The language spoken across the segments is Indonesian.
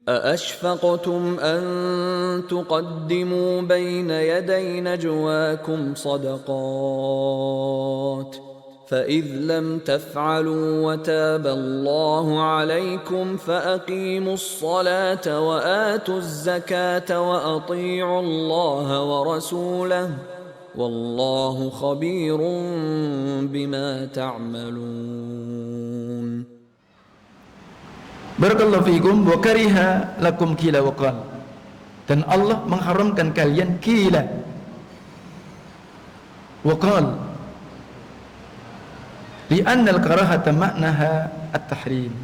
أأشفقتم أن تقدموا بين يدي نجواكم صدقات فإذ لم تفعلوا وتاب الله عليكم فأقيموا الصلاة وآتوا الزكاة وأطيعوا الله ورسوله والله خبير بما تعملون. Barakallahu fikum wa kariha lakum kila wa qal. Dan Allah mengharamkan kalian kila wa qal. Li'anna al-karahata ma'naha at-tahrim.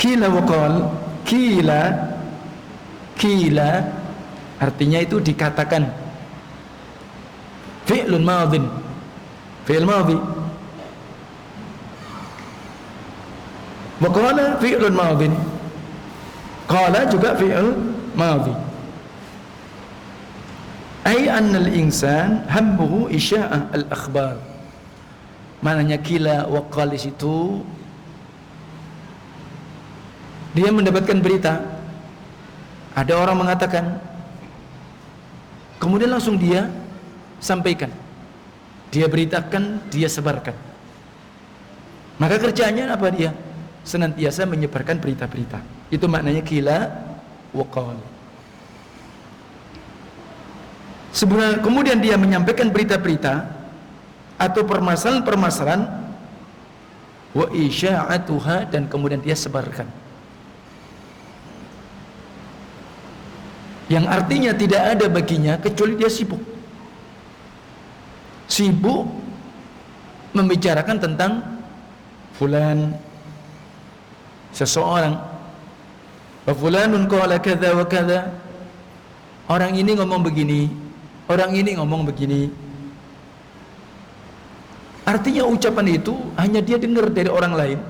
Kila wa qal, kila artinya itu dikatakan. Fi'lun madhin. Fi'l madhi. Wa qala fi'lun madhin. Qala juga fi'l madhi. Ay anna al-insan hammuhu isya'ah al-akhbar. Maknanya kila wa qal itu dia mendapatkan berita. Ada orang mengatakan, kemudian langsung dia sampaikan, dia beritakan, dia sebarkan. Maka kerjanya apa dia? Senantiasa menyebarkan berita-berita. Itu maknanya kila wa qal. Sebenarnya kemudian dia menyampaikan berita-berita atau permasalahan-permasalahan wa isya'atuha, dan kemudian dia sebarkan. Yang artinya tidak ada baginya kecuali dia sibuk membicarakan tentang fulan, seseorang. Wa fulanun qala kadza wa kadza. Orang ini ngomong begini, orang ini ngomong begini. Artinya ucapan itu hanya dia dengar dari orang lain,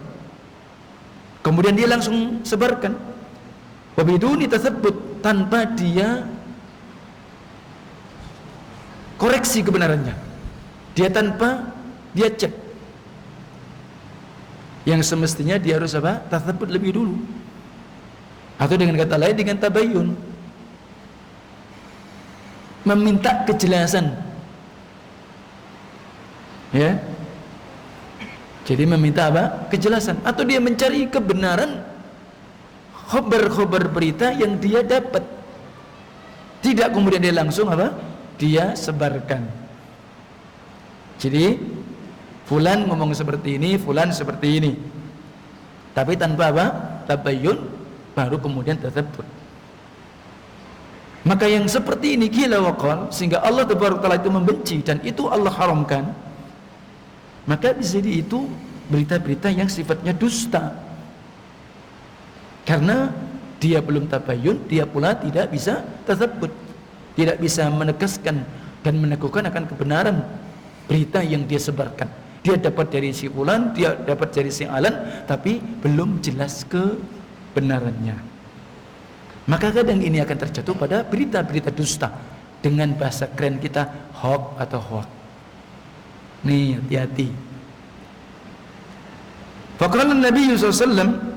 kemudian dia langsung sebarkan. Wa biduni tatsabbut, tanpa dia koreksi kebenarannya. Dia cek. Yang semestinya dia harus apa? Tatsabbut lebih dulu. Atau dengan kata lain, dengan tabayyun, meminta kejelasan. Ya. Jadi meminta apa? Kejelasan. Atau dia mencari kebenaran khabar-khabar berita yang dia dapat. Tidak kemudian dia langsung apa? Dia sebarkan. Jadi fulan ngomong seperti ini, fulan seperti ini, tapi tanpa apa? Tabayyun, baru kemudian tatsabbut. Maka yang seperti ini kila wa qal, sehingga Allah Taala itu membenci dan itu Allah haramkan. Maka di sini itu berita-berita yang sifatnya dusta. Karena dia belum tabayyun, dia pula tidak bisa tatsabbut, tidak bisa menegaskan dan meneguhkan akan kebenaran berita yang dia sebarkan. Dia dapat dari si fulan, dia dapat dari si alan, tapi belum jelas kebenarannya. Maka kadang ini akan terjatuh pada berita-berita dusta. Dengan bahasa keren kita, hoax atau hoax. Nih, hati-hati. Faqala Nabi SAW,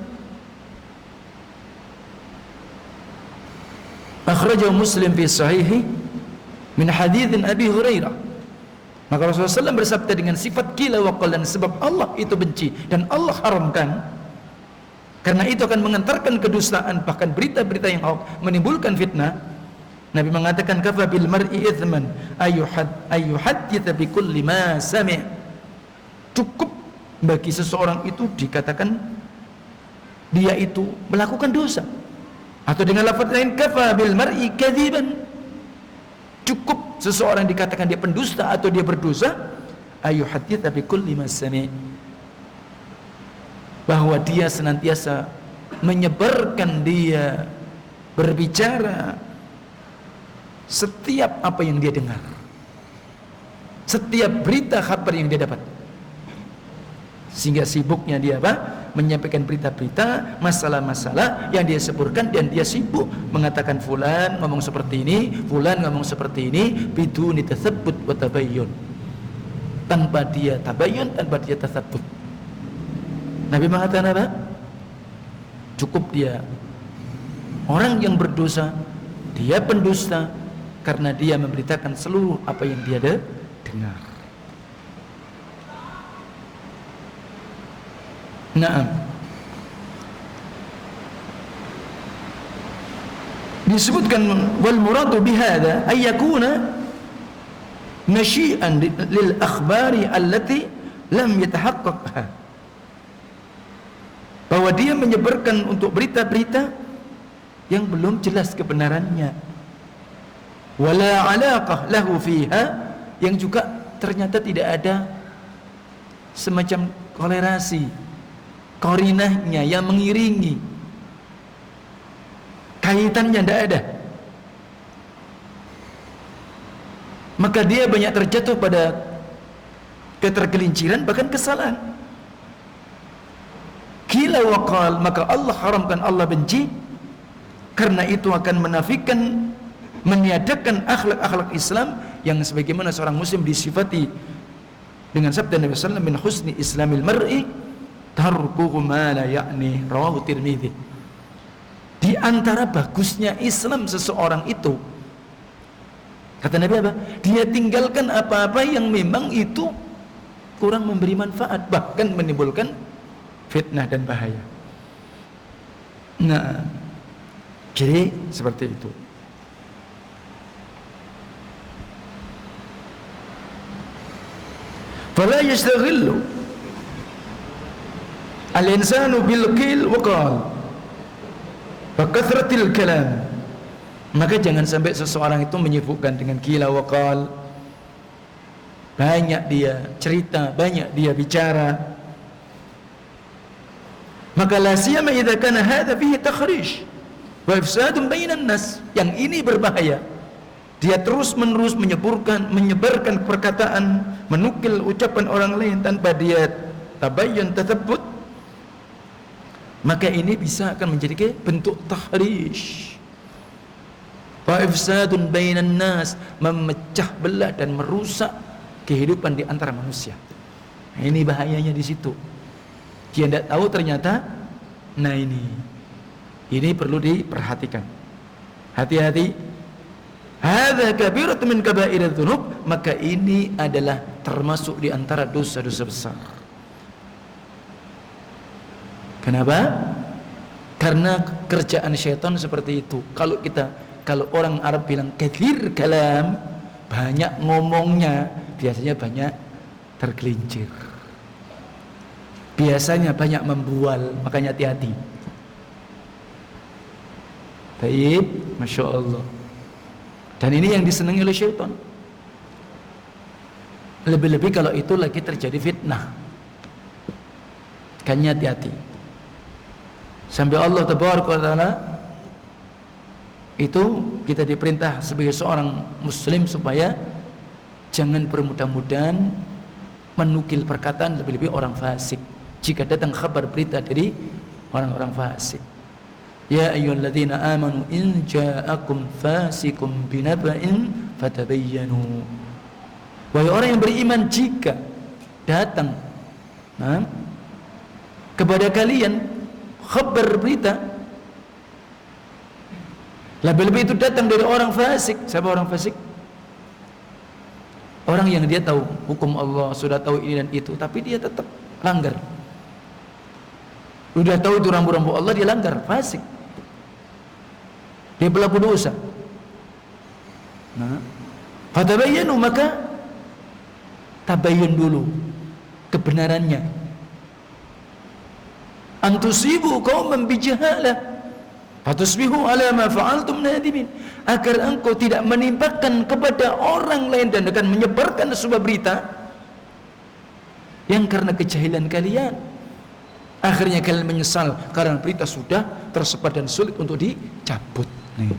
akhrajahu Muslim fi sahihi min haditsin Abi Hurairah. Maka Rasulullah SAW bersabda dengan sifat kila wa qal, dan sebab Allah itu benci dan Allah haramkan, karena itu akan mengantarkan kedustaan, bahkan berita-berita yang menimbulkan fitnah. Nabi mengatakan, kafa bil mar'i ithman ayyuhadditsa bi kulli ma sami'. Cukup bagi seseorang itu dikatakan dia itu melakukan dosa. Atau dengan lafaz lain, kafa bil mar'i kadziban. Cukup seseorang dikatakan dia pendusta atau dia berdosa, ayyuhadditsa bi kulli ma sami', bahwa dia senantiasa menyebarkan, dia berbicara setiap apa yang dia dengar, setiap berita kabar yang dia dapat, sehingga sibuknya dia apa? Menyampaikan berita-berita, masalah-masalah yang dia seburkan, dan dia sibuk mengatakan fulan ngomong seperti ini, fulan ngomong seperti ini, biduni tatsabbut wa tabayyun, tanpa dia tabayyun, tanpa dia tatsabbut. Nabi mengatakan apa? Cukup dia orang yang berdosa, dia pendusta karena dia memberitakan seluruh apa yang dia dengar. Naam. Disebutkan wal muradu bihadza ay yakuna nasyi'an lil akhbari allati lam yatahaqqaqha, bahwa dia menyebarkan untuk berita-berita yang belum jelas kebenarannya, wala alaqah lahu fiha, yang juga ternyata tidak ada semacam kolerasi, korinahnya yang mengiringi, kaitannya tidak ada, maka dia banyak terjatuh pada ketergelinciran bahkan kesalahan. Qila wa qal, maka Allah haramkan, Allah benci, karena itu akan menafikan, meniadakan akhlak-akhlak Islam yang sebagaimana seorang muslim disifati dengan sabda Nabi sallallahu alaihi wasallam, min husni islamil mar'i tarkuhu ma la ya'ni, rawahu Tirmidzi. Di antara bagusnya Islam seseorang itu, kata Nabi apa? Dia tinggalkan apa-apa yang memang itu kurang memberi manfaat, bahkan menimbulkan fitnah dan bahaya. Nah, jadi seperti itu. Fala yastaghillu al-insanu bil qil wa qal wa kathratil kalam. Maka jangan sampai seseorang itu menyibukkan dengan qila wa qal, banyak dia cerita, banyak dia bicara. Maka la siyama idza kana hadza fihi takhrij wa ifsadun bainan nas, yang ini berbahaya. Dia terus-menerus menyebarkan perkataan, menukil ucapan orang lain tanpa dia tabayyun tathabbut, maka ini bisa akan menjadi bentuk tahrij. Wa ifsadun bainan nas, memecah belah dan merusak kehidupan di antara manusia. Nah, ini bahayanya di situ. Dia tidak tahu ternyata. Nah, ini perlu diperhatikan. Hati-hati. Hadza kabiratun min kabairidz dzunub, maka ini adalah termasuk di antara dosa-dosa besar. Kenapa? Karena kerjaan syaitan seperti itu. Kalau orang Arab bilang kathir kalam, banyak ngomongnya, biasanya banyak tergelincir. Biasanya banyak membual, makanya hati-hati. Baik, Masya Allah. Dan ini yang disenangi oleh syaitan. Lebih-lebih kalau itu lagi terjadi fitnah, makanya hati-hati. Sampai Allah Tabaraka wa Ta'ala itu kita diperintah sebagai seorang muslim supaya jangan bermudah-mudahan menukil perkataan, lebih-lebih orang fasik. Jika datang kabar berita dari orang-orang fasik, ya ayyuhalladzina amanu in ja'akum fasikum binaba'in fatabayyanu, wahai orang yang beriman, jika datang kepada kalian kabar berita, lebih-lebih itu datang dari orang fasik. Siapa orang fasik? Orang yang dia tahu hukum Allah, sudah tahu ini dan itu, tapi dia tetap langgar. Sudah tahu itu rambu-rambu Allah, dia langgar, fasik. Dia pelaku dosa. Nah, fatabayyanu, maka tabayyan dulu kebenarannya. Antusibu qauman bijahalah fatusbihu ala ma fa'altum nadimin, agar engkau tidak menimpakan kepada orang lain dan akan menyebarkan sebuah berita yang karena kejahilan kalian akhirnya kalian menyesal karena berita sudah tersebar dan sulit untuk dicabut. Nih,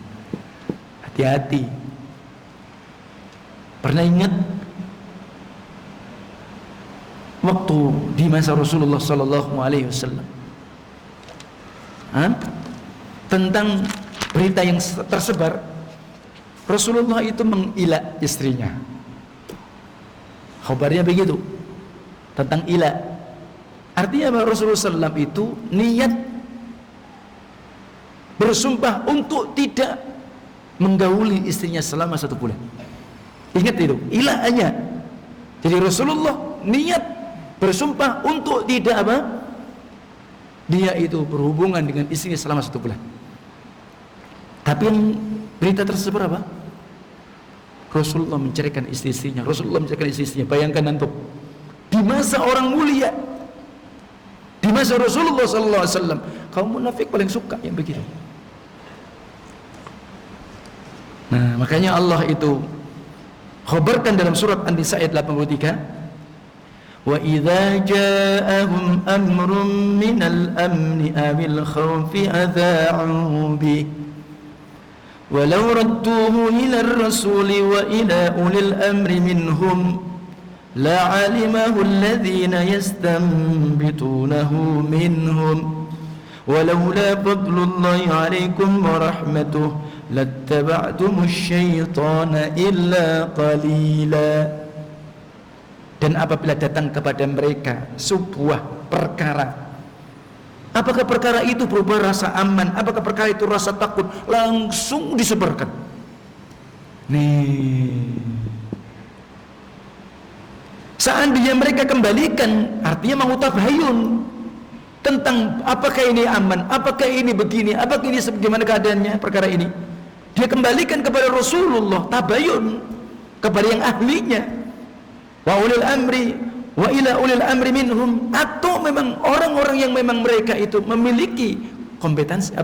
hati-hati. Pernah ingat waktu di masa Rasulullah sallallahu alaihi wasallam tentang berita yang tersebar, Rasulullah itu mengilak istrinya. Kabarnya begitu tentang ilak. Artinya bahwa Rasulullah SAW itu niat bersumpah untuk tidak menggauli istrinya selama 1 bulan. Ingat itu, ilahannya. Jadi Rasulullah niat bersumpah untuk tidak apa? Dia itu berhubungan dengan istrinya selama 1 bulan. Tapi yang berita tersebut apa? Rasulullah menceraikan istri-istrinya. Rasulullah menceraikan istri-istrinya. Bayangkan antum, di masa orang mulia, di masa Rasulullah SAW, kaum munafik paling suka yang begitu. Nah, makanya Allah itu khabarkan dalam surat An-Nisa ayat 83, wa idza ja'ahum amrun minal amni awil khawfi adha'u bi walau radduhu ila ar-rasuli wa ila ulil amri minhum la'alimahu alladhina yastanbitunahu minhum walaula fadlullahi 'alaikum wa rahmatuhu lattaba'tumus syaitana illa qalila. Dan apabila datang kepada mereka sebuah perkara, apakah perkara itu berupa rasa aman, apakah perkara itu rasa takut, langsung disebarkan. Nih, seandainya mereka kembalikan, artinya mau tabayun tentang apakah ini aman, apakah ini begini, apakah ini bagaimana keadaannya perkara ini, dia kembalikan kepada Rasulullah, tabayun kepada yang ahlinya, wa ulil amri wa ila ulil amri minhum, atau memang orang-orang yang memang mereka itu memiliki kompetensi,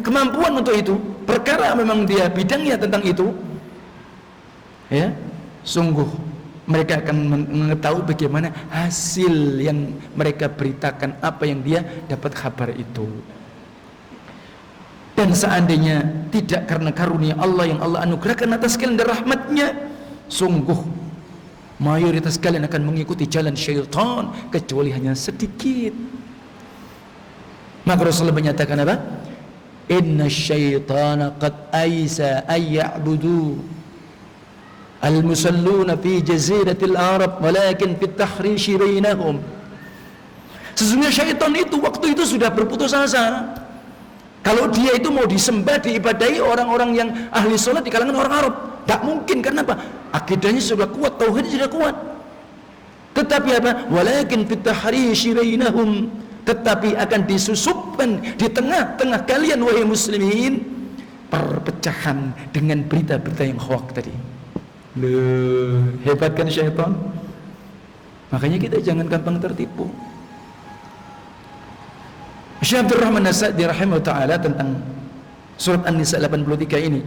kemampuan untuk itu, perkara memang dia bidangnya tentang itu, ya, sungguh mereka akan mengetahui bagaimana hasil yang mereka beritakan, apa yang dia dapat kabar itu. Dan seandainya tidak karena karunia Allah yang Allah anugerahkan atas kalian dan rahmatnya, sungguh mayoritas kalian akan mengikuti jalan syaitan kecuali hanya sedikit. Maka Rasulullah menyatakan apa? Inna syaitana qad aisa ayya'budu al-musalluna fi jaziratil Arab walakin fit tahrishi bainahum. Sesungguhnya syaitan itu waktu itu sudah berputus asa. Kalau dia itu mau disembah, diibadahi orang-orang yang ahli sholat di kalangan orang Arab, tak mungkin. Karena apa? Akidahnya sudah kuat, tauhidnya sudah kuat. Tetapi apa? Walakin fit tahrishi bainahum, tetapi akan disusupkan di tengah-tengah kalian wahai muslimin perpecahan dengan berita-berita yang hoak tadi. Loh, hebat kan syaitan? Makanya kita jangan gampang tertipu. Syekh Abdul Rahman As-Sa'di rahimahullah ta'ala tentang surat An-Nisa 83 ini,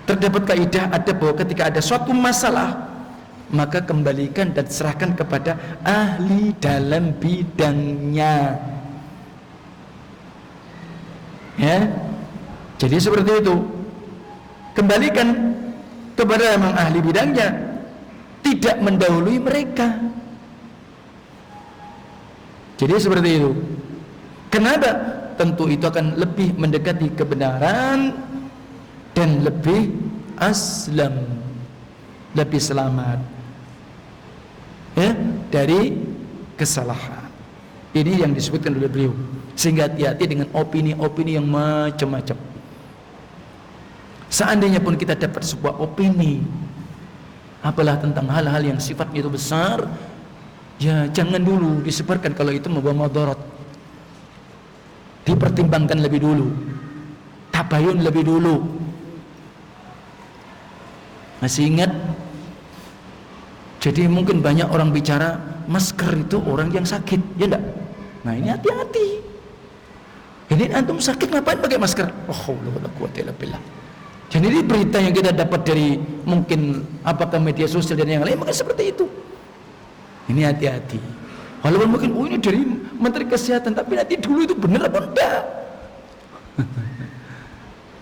terdapat kaidah ada bahwa ketika ada suatu masalah, maka kembalikan dan serahkan kepada ahli dalam bidangnya, ya. Jadi seperti itu, kembalikan kepada memang ahli bidangnya, tidak mendahului mereka. Jadi seperti itu. Kenapa? Tentu itu akan lebih mendekati kebenaran dan lebih aslam, lebih selamat, ya, dari kesalahan. Ini yang disebutkan oleh beliau. Sehingga hati-hati dengan opini-opini yang macam-macam. Seandainya pun kita dapat sebuah opini, apalah tentang hal-hal yang sifatnya itu besar, ya jangan dulu disebarkan kalau itu membawa mudarat. Dipertimbangkan lebih dulu, tabayun lebih dulu. Masih ingat? Jadi mungkin banyak orang bicara masker itu orang yang sakit, ya enggak? Nah ini hati-hati. Ini antum sakit ngapain pakai masker? Oh Allah, quwwata illa billah. Jadi ini berita yang kita dapat dari mungkin apakah media sosial dan yang lain, maka seperti itu. Ini hati-hati. Walaupun mungkin ini dari Menteri Kesehatan, tapi nanti dulu itu benar apa enggak?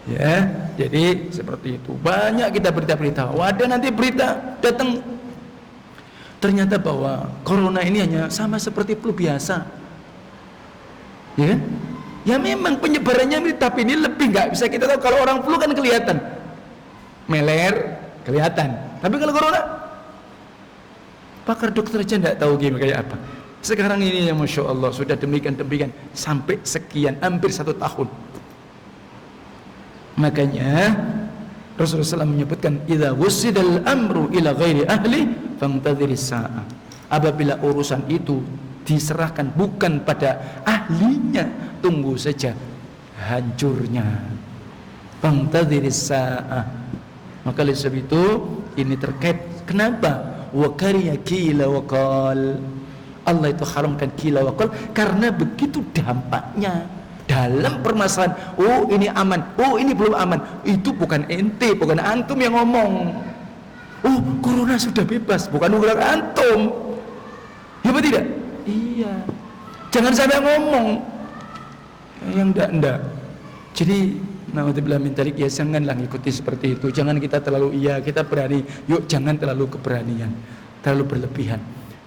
Ya, jadi seperti itu. Banyak kita berita-berita. Wadah nanti berita datang, ternyata bahwa corona ini hanya sama seperti flu biasa. Ya kan? Ya memang penyebarannya ini, tapi ini lebih nggak bisa kita tahu. Kalau orang flu kan kelihatan, meler kelihatan. Tapi kalau corona, pakar dokter aja nggak tahu gimana kayak apa. Sekarang ini yang Masya Allah sudah demikian sampai sekian, hampir 1 tahun. Makanya Rasulullah SAW menyebutkan, idza wusidal amru ila ghairi ahli fantadhiris sa'ah. Apabila urusan itu diserahkan bukan pada ahlinya, tunggu saja hancurnya. Fantadhiris sa'ah. Maka oleh sebab itu ini terkait kenapa wa kariya qila wa qal. Allah itu haramkan qila wa qal karena begitu dampaknya dalam permasalahan. Oh ini aman, oh ini belum aman. Itu bukan ente, bukan antum yang ngomong. Oh corona sudah bebas, bukan urusan antum. Ya apa tidak? Iya. Jangan sampai ngomong yang enggak. Jadi naudzubillah min dzalik, ya janganlah ikuti seperti itu. Jangan kita terlalu kita berani. Yuk jangan terlalu keberanian, terlalu berlebihan.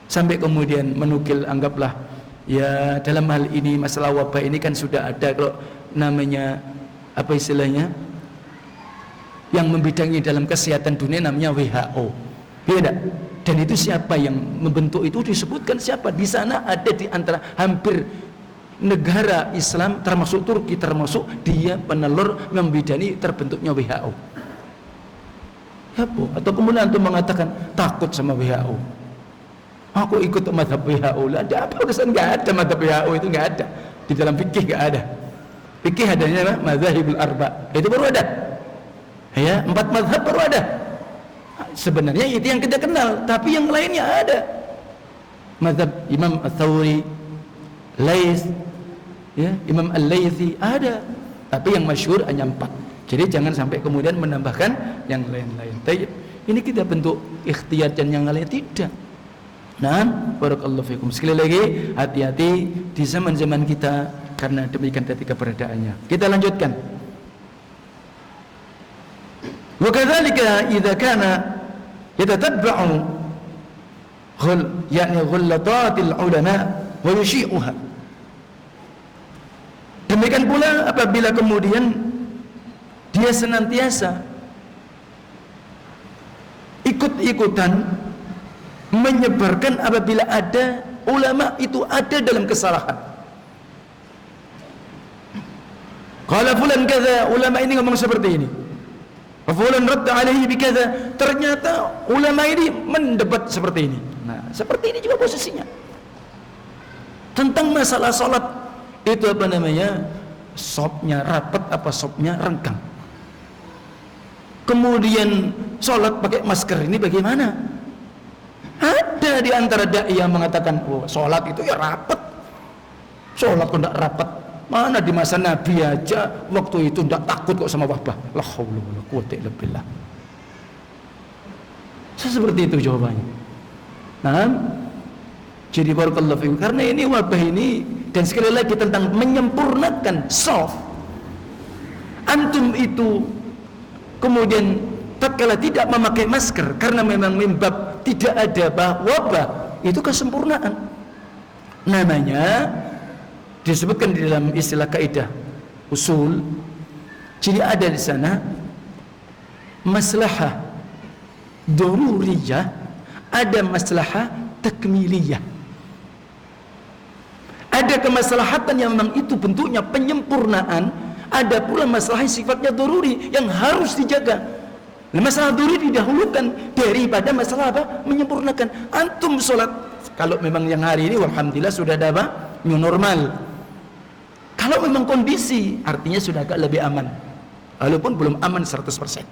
Sampai kemudian menukil, anggaplah ya dalam hal ini masalah wabah ini kan sudah ada kalau namanya apa istilahnya yang membidangi dalam kesehatan dunia namanya WHO. Beda. Dan itu siapa yang membentuk itu disebutkan siapa? Di sana ada di antara hampir negara Islam termasuk Turki, termasuk dia penelur membidani terbentuknya WHO. Ya bu, atau kemudian antum mengatakan takut sama WHO. Aku ikut mazhab WHO. Lah ada apa urusan? Enggak ada mazhab WHO, itu enggak ada. Di dalam fikih enggak ada. Fikih adanya mazhabul arba. Itu baru ada. Ya, 4 mazhab baru ada. Sebenarnya itu yang kita kenal, tapi yang lainnya ada. Mazhab Imam Ats-Tsauri, Lais, ya, Imam Al-Laitsi ada. Tapi yang masyhur hanya 4. Jadi jangan sampai kemudian menambahkan yang lain-lain. Ini kita bentuk ikhtiar dan yang lain tidak. Nah, barakallahu fikum. Sekali lagi hati-hati di zaman-zaman kita karena demikian tadi keberadaannya. Kita lanjutkan. Wa kadzalika idza kana yatatabba'u ghullatatil ulama wa yushi'uha. Demikian pula apabila kemudian dia senantiasa ikut-ikutan menyebarkan apabila ada ulama itu ada dalam kesalahan. Qala fulan kadza, ulama ini ngomong seperti ini. Fulan radda alaihi bikadza, ternyata ulama ini mendebat seperti ini. Nah, seperti ini juga posisinya. Tentang masalah salat itu apa namanya? Sopnya rapat apa sopnya renggang. Kemudian salat pakai masker ini bagaimana? Ada di antara dai yang mengatakan, oh, sholat itu ya rapat. Sholat kok tidak rapat? Mana di masa Nabi aja waktu itu tidak takut kok sama wabah. La haula wala quwwata illa billah. Seperti itu jawabannya. Nah, jadi barakallahu fikum. Karena ini wabah ini, dan sekali lagi tentang menyempurnakan shaf. Antum itu kemudian tatkala tidak memakai masker karena memang mimbab tidak ada wabah, itu kesempurnaan. Namanya disebutkan di dalam istilah kaidah usul. Jadi ada di sana maslahah daruriyah, ada maslahah takmiliyah. Ada kemaslahatan yang memang itu bentuknya penyempurnaan, ada pula masalah sifatnya daruri yang harus dijaga. Masalah daruri didahulukan daripada masalah apa? Menyempurnakan. Antum sholat, kalau memang yang hari ini alhamdulillah sudah ada apa? New normal. Kalau memang kondisi artinya sudah agak lebih aman, walaupun belum aman 100%.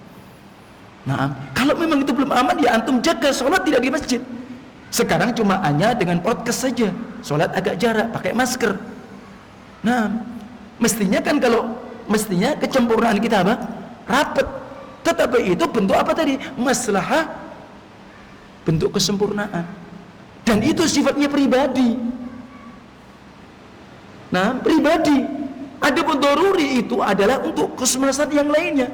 Nah, kalau memang itu belum aman, ya antum jaga sholat tidak di masjid. Sekarang cuma hanya dengan podcast saja, sholat agak jarak, pakai masker. Nah, mestinya kan kalau mestinya kecempurnaan kita apa? Rapat. Tetapi itu bentuk apa tadi? Maslahah, bentuk kesempurnaan. Dan itu sifatnya pribadi. Nah, pribadi. Adapun daruri itu adalah untuk kesempurnaan yang lainnya.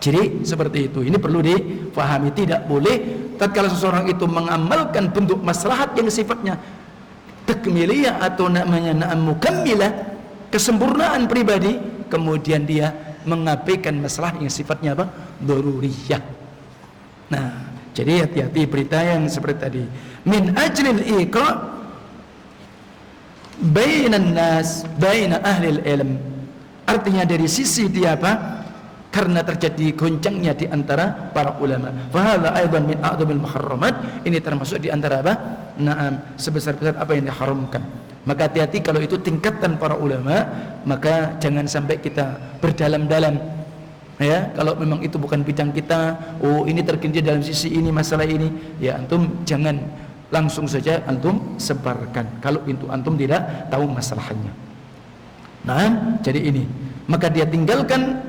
Jadi seperti itu. Ini perlu difahami. Tidak boleh tatkala seseorang itu mengamalkan bentuk maslahat yang sifatnya takmiliyah atau namanya mukammilah, kesempurnaan pribadi, kemudian dia mengabaikan masalah yang sifatnya apa? Daruriyah. Nah, jadi hati-hati berita yang seperti tadi. Min ajlil iqa bainan nas, baina ahli ilm. Artinya dari sisi dia apa? Karena terjadi goncangnya di antara para ulama. Fa hadza aidan min a'dhamil muharramat. Ini termasuk di antara apa? Naam, sebesar-besar apa yang diharamkan. Maka hati-hati kalau itu tingkatan para ulama, maka jangan sampai kita berdalam-dalam. Ya, kalau memang itu bukan bidang kita, oh ini tergelincir dalam sisi ini, masalah ini, ya antum jangan langsung saja antum sebarkan kalau itu antum tidak tahu masalahnya. Nah, jadi ini. Maka dia tinggalkan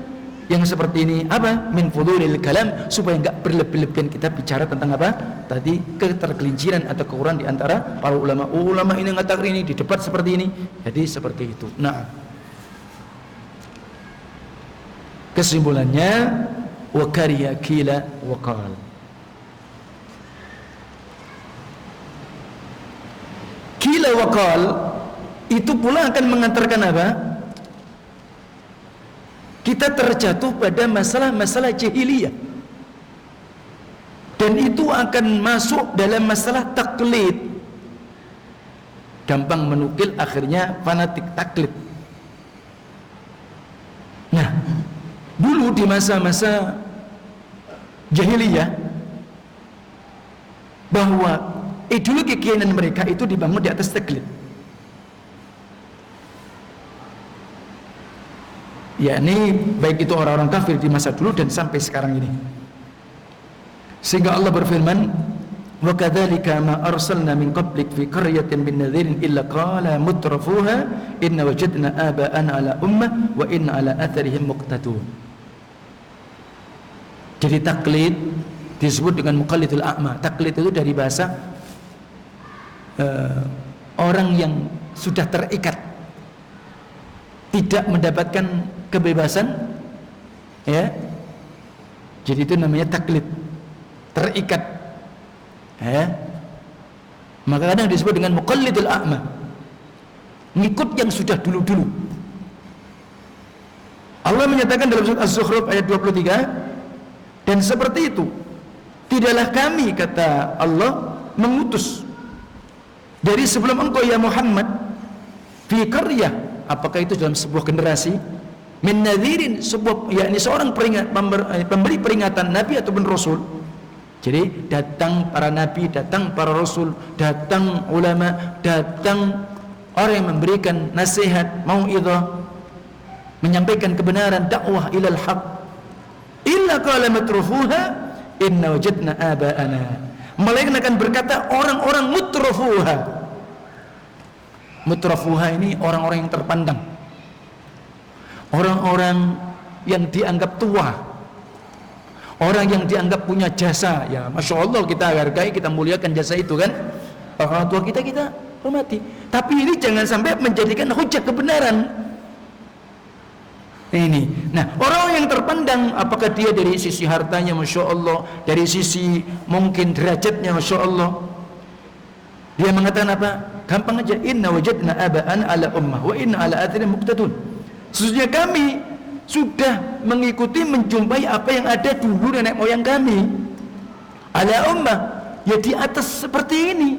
yang seperti ini apa? Min fudulil kalam, supaya enggak berlebih-lebihan kita bicara tentang apa? Tadi ketergelinciran atau kekurangan di antara para ulama. Ulama ini mengatakan ini di debat seperti ini. Jadi seperti itu. Nah, kesimpulannya wa kariya kila wa qal. Kila wa qal itu pula akan mengantarkan apa? Kita terjatuh pada masalah-masalah jahiliyah, dan itu akan masuk dalam masalah taklid. Gampang menukil, akhirnya fanatik taklid. Nah, dulu di masa-masa jahiliyah, bahwa ideologi keyakinan mereka itu dibangun di atas taklid. Yakni baik itu orang-orang kafir di masa dulu dan sampai sekarang ini. Sehingga Allah berfirman, wa kadzalika ma arsalna min qablik fi qaryatin min nadhirin illa qala mutrafuha inna wajadna aba'ana ala ummah wa inna ala atharihim muqtadun. Jadi taklid disebut dengan muqallidul a'ma. Taklid itu dari bahasa orang yang sudah terikat, tidak mendapatkan kebebasan, ya. Jadi itu namanya taklid, terikat, ya. Maka kadang disebut dengan muqallidul a'ma, ngikut yang sudah dulu-dulu. Allah menyatakan dalam surat Az-Zukhruf ayat 23, dan seperti itu tidaklah kami, kata Allah, mengutus dari sebelum engkau ya Muhammad fi qaryah, apakah itu dalam sebuah generasi, min nadhirin, sebuah, yakni seorang pemberi peringatan nabi ataupun rasul. Jadi datang para nabi, datang para rasul, datang ulama, datang orang yang memberikan nasihat, mau'izah, menyampaikan kebenaran, dakwah ilal haq. Illa qala matrufuha inna wajadna aba'ana. Malaikat akan berkata orang-orang mutrafuha. Mutrafuha ini orang-orang yang terpandang, orang-orang yang dianggap tua, orang yang dianggap punya jasa. Ya, masya Allah, kita hargai, kita muliakan jasa itu kan. Orang tua kita hormati. Tapi ini jangan sampai menjadikan hujah kebenaran. Ini. Nah, orang yang terpandang, apakah dia dari sisi hartanya, masya Allah, dari sisi mungkin derajatnya, masya Allah, dia mengatakan apa? Gampang aja, inna wajadna aba'an ala ummah wa inna ala atharihim muqtadun. Sesungguhnya kami sudah mengikuti, menjumpai apa yang ada dulu nenek moyang kami. Ala ummah, ya di atas seperti ini.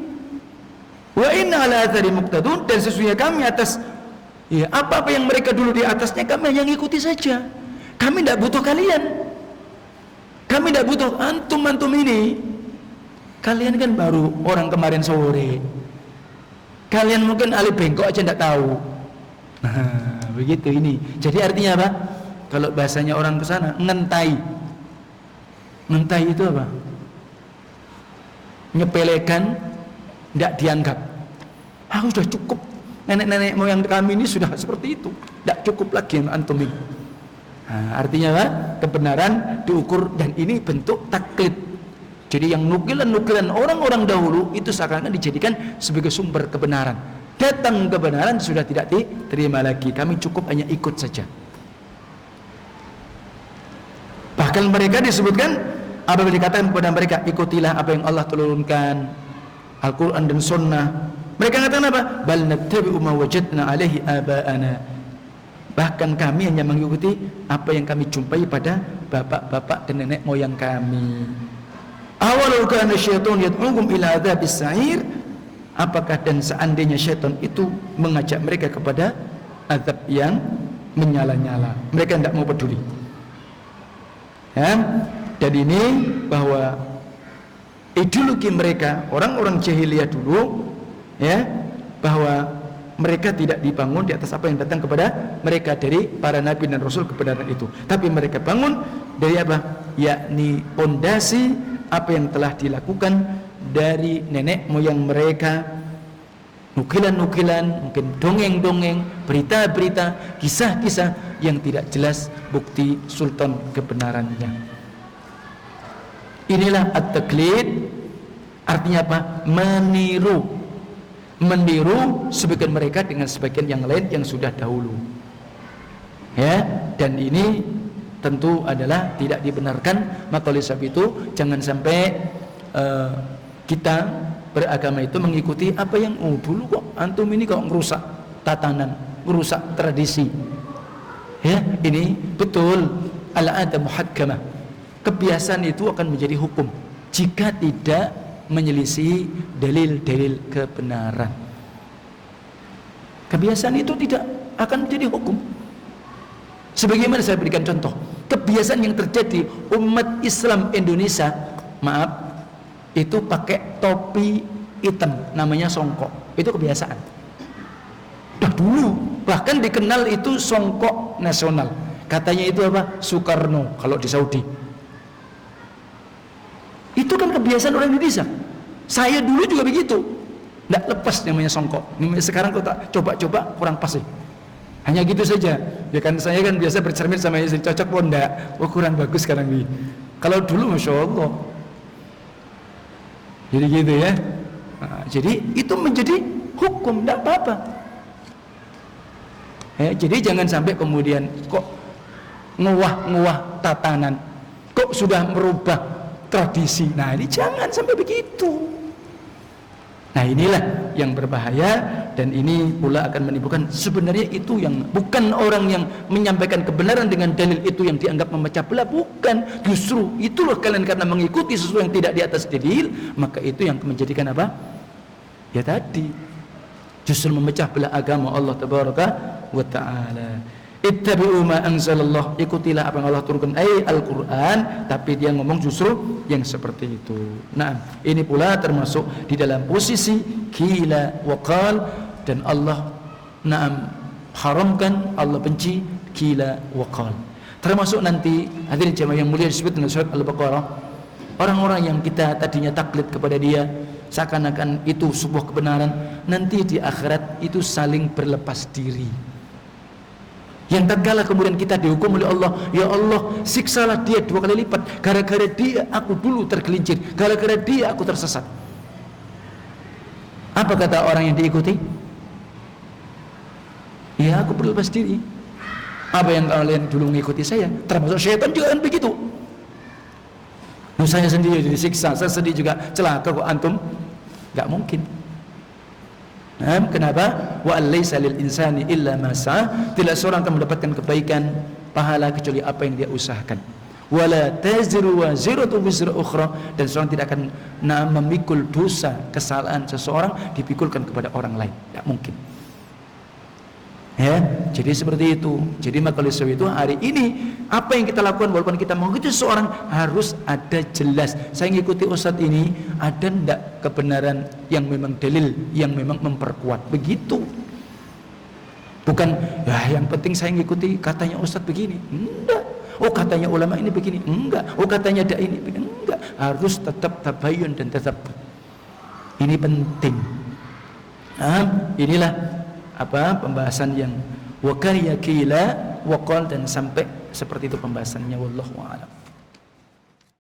Wa inna ala atharihim muqtadun, dan sesungguhnya kami atas, ya apa-apa yang mereka dulu di atasnya, kami hanya ikuti saja. Kami tidak butuh kalian. Kami tidak butuh antum-antum ini. Kalian kan baru orang kemarin sore. Kalian mungkin ahli bengkok aja tidak tahu. Nah, begitu ini. Jadi artinya apa? Kalau bahasanya orang ke sana, ngentai. Ngentai itu apa? Nyepelekan, tidak dianggap. Aku sudah cukup. Nenek-nenek moyang kami ini sudah seperti itu. Tidak cukup lagi yang antum ini. Nah, artinya apa? Kebenaran diukur, dan ini bentuk taklid. Jadi yang nukilan-nukilan orang-orang dahulu itu seakan-akan dijadikan sebagai sumber kebenaran. Datang kebenaran sudah tidak diterima lagi. Kami cukup hanya ikut saja. Bahkan mereka disebutkan, apabila dikatakan kepada mereka, ikutilah apa yang Allah turunkan, Al-Quran dan Sunnah. Mereka katakan apa? Bal nattabi'u ma wajadna alaihi aba'ana. Bahkan kami hanya mengikuti apa yang kami jumpai pada bapak-bapak dan nenek moyang kami. Awalau kana syaitan yad'ukum ila adzabis sa'ir, apakah dan seandainya syaitan itu mengajak mereka kepada azab yang menyala-nyala, mereka tidak mau peduli. Ya, dan ini bahwa ideologi mereka orang-orang jahiliyah dulu, ya, bahwa mereka tidak dibangun di atas apa yang datang kepada mereka dari para nabi dan rasul kebenaran itu, tapi mereka bangun dari apa? Yakni pondasi apa yang telah dilakukan dari nenek moyang mereka, nukilan-nukilan, mungkin dongeng-dongeng, berita-berita, kisah-kisah yang tidak jelas bukti sultan kebenarannya. Inilah at-taqlid, artinya apa? Meniru sebagian mereka dengan sebagian yang lain yang sudah dahulu. Ya, dan ini tentu adalah tidak dibenarkan. Maka oleh sebab itu jangan sampai kita beragama itu mengikuti apa yang dulu kok antum ini kok ngerusak tatanan, ngerusak tradisi. Ya, ini betul al-'adah muhakkamah. Kebiasaan itu akan menjadi hukum jika tidak menyelisih dalil-dalil kebenaran. Kebiasaan itu tidak akan menjadi hukum. Sebagaimana saya berikan contoh, kebiasaan yang terjadi umat Islam Indonesia, maaf, itu pakai topi hitam namanya songkok. Itu kebiasaan. Dulu bahkan dikenal itu songkok nasional. Katanya itu apa? Soekarno kalau di Saudi. Itu kan kebiasaan orang Indonesia. Saya dulu juga begitu. Tidak lepas namanya songkok. Sekarang kok tak coba-coba kurang pas sih. Hanya gitu saja. Ya kan saya kan biasa bercermin sama istri, cocok pun enggak. Oh kurang bagus sekarang ini. Kalau dulu Masya Allah. Jadi gitu ya. Nah, jadi itu menjadi hukum, tidak apa-apa. Jadi jangan sampai kemudian kok nguah-nguah tatanan, kok sudah merubah tradisi. Nah ini jangan sampai begitu. Nah inilah yang berbahaya, dan ini pula akan menimbulkan, sebenarnya itu yang bukan orang yang menyampaikan kebenaran dengan dalil itu yang dianggap memecah belah, bukan. Justru itulah kalian karena mengikuti sesuatu yang tidak di atas dalil, maka itu yang menjadikan apa? Ya tadi, justru memecah belah agama Allah Tabaraka wa Ta'ala. Ittabi'u ma anzalallah, ikutilah apa yang Allah turunkan, Al-Quran, tapi dia ngomong justru yang seperti itu. Nah, ini pula termasuk di dalam posisi qila wa qal, dan Allah haramkan, Allah benci qila wa qal. Termasuk nanti hadirin jemaah yang mulia disebut dalam surat Al-Baqarah, orang-orang yang kita tadinya taklid kepada dia seakan-akan itu sebuah kebenaran, nanti di akhirat itu saling berlepas diri. Yang tatkala kemudian kita dihukum oleh Allah, ya Allah siksalah dia 2 kali lipat, gara-gara dia aku dulu tergelincir, gara-gara dia aku tersesat. Apa kata orang yang diikuti? Ya aku berlepas diri. Apa yang kalian dulu mengikuti saya, termasuk syaitan juga kan begitu. Saya sendiri disiksa, saya sendiri juga celaka kok antum. Gak mungkin. Kenapa? Wa alaysa lil insani illa ma sa'a, tidak seorang akan mendapatkan kebaikan pahala kecuali apa yang dia usahakan. Wala taziru waziratu wizra ukhra, dan seorang tidak akan memikul dosa kesalahan seseorang dipikulkan kepada orang lain. Tidak mungkin. Ya, jadi seperti itu. Jadi maka oleh sebab itu hari ini apa yang kita lakukan, walaupun kita mengikuti seseorang, harus ada jelas. Saya mengikuti ustadz ini, ada ndak kebenaran yang memang dalil yang memang memperkuat. Begitu. Bukan ya yang penting saya mengikuti katanya ustadz begini. Enggak. Oh katanya ulama ini begini. Enggak. Oh katanya dai ini begini. Enggak. Harus tetap tabayun dan tetap. Ini penting. Inilah pembahasan yang wakariya qila wa qal, dan sampai seperti itu pembahasannya, wallahu a'lam.